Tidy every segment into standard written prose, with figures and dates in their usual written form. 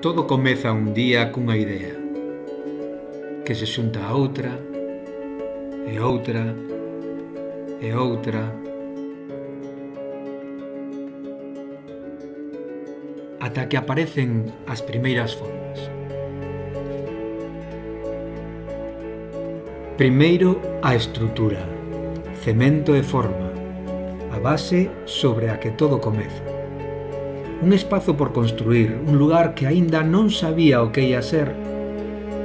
Todo comeza un día cunha idea que se xunta a outra e outra e outra ata que aparecen as primeiras formas. Primeiro, a estrutura, cemento e forma, a base sobre a que todo comeza. Un espazo por construir, un lugar que aínda non sabía o que ia ser,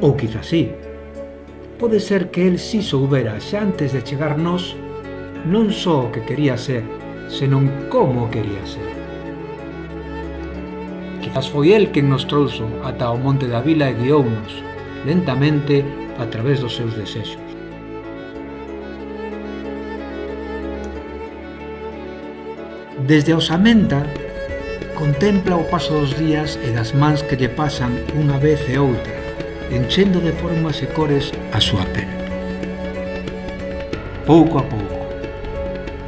ou quizás sí. Pode ser que el si soubera xa antes de chegar nós non só o que quería ser, senón como quería ser. Quizás foi el quen nos trouxo ata o monte da vila e guiounos, lentamente, a través dos seus desexos. Desde a osamenta, contempla o paso dos días e das mans que lle pasan unha vez e outra, enchendo de formas e cores a súa pel. Pouco a pouco,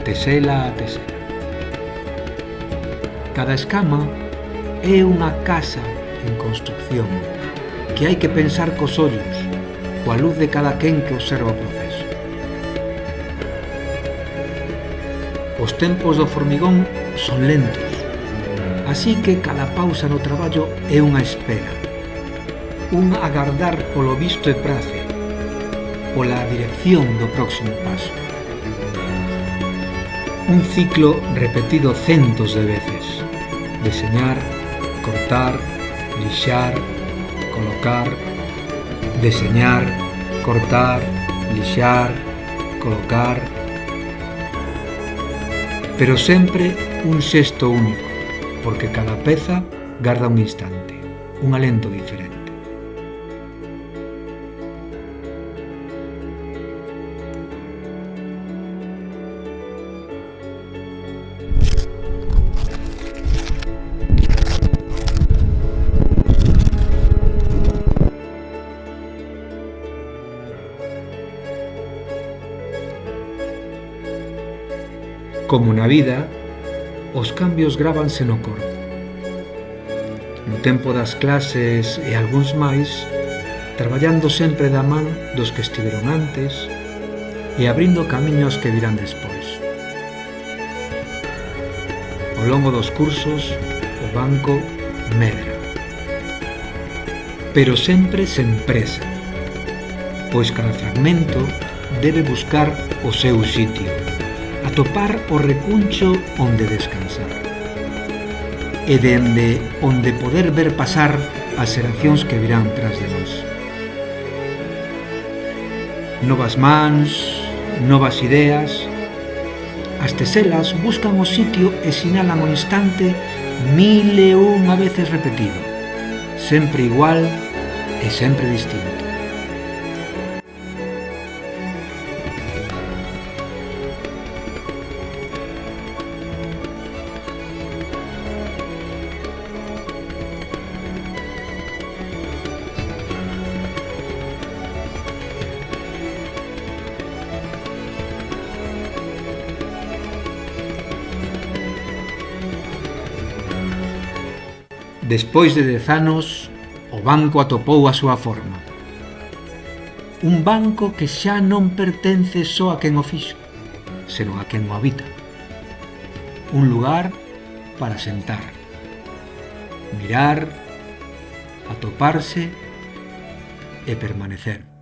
tesela a tesela. Cada escama é unha casa en construcción que hai que pensar cos ollos, coa luz de cada quen que observa o proceso. Os tempos do formigón son lentos, así que cada pausa no traballo é unha espera, un agardar polo visto e prace, pola dirección do próximo paso. Un ciclo repetido centos de veces: deseñar, cortar, lixar, colocar, deseñar, cortar, lixar, colocar, pero sempre un xesto único, porque cada peza garda un instante, un alento diferente. Como na vida, os cambios grábanse no corpo. No tempo das clases e algúns máis, traballando sempre da man dos que estiveron antes e abrindo camiños que virán despois. Ao longo dos cursos, o banco medra. Pero sempre sen presa, pois cada fragmento debe buscar o seu sitio, atopar o recuncho onde descansar e dende onde poder ver pasar as xeracións que virán tras de nós. Novas mans, novas ideas. As teselas buscan o sitio e sinalan o instante 1001 veces repetido, sempre igual e sempre distinto. Despois de 10 anos, o banco atopou a súa forma. Un banco que xa non pertence só a quen o fixo, senón a quen o habita. Un lugar para sentar, mirar, atoparse e permanecer.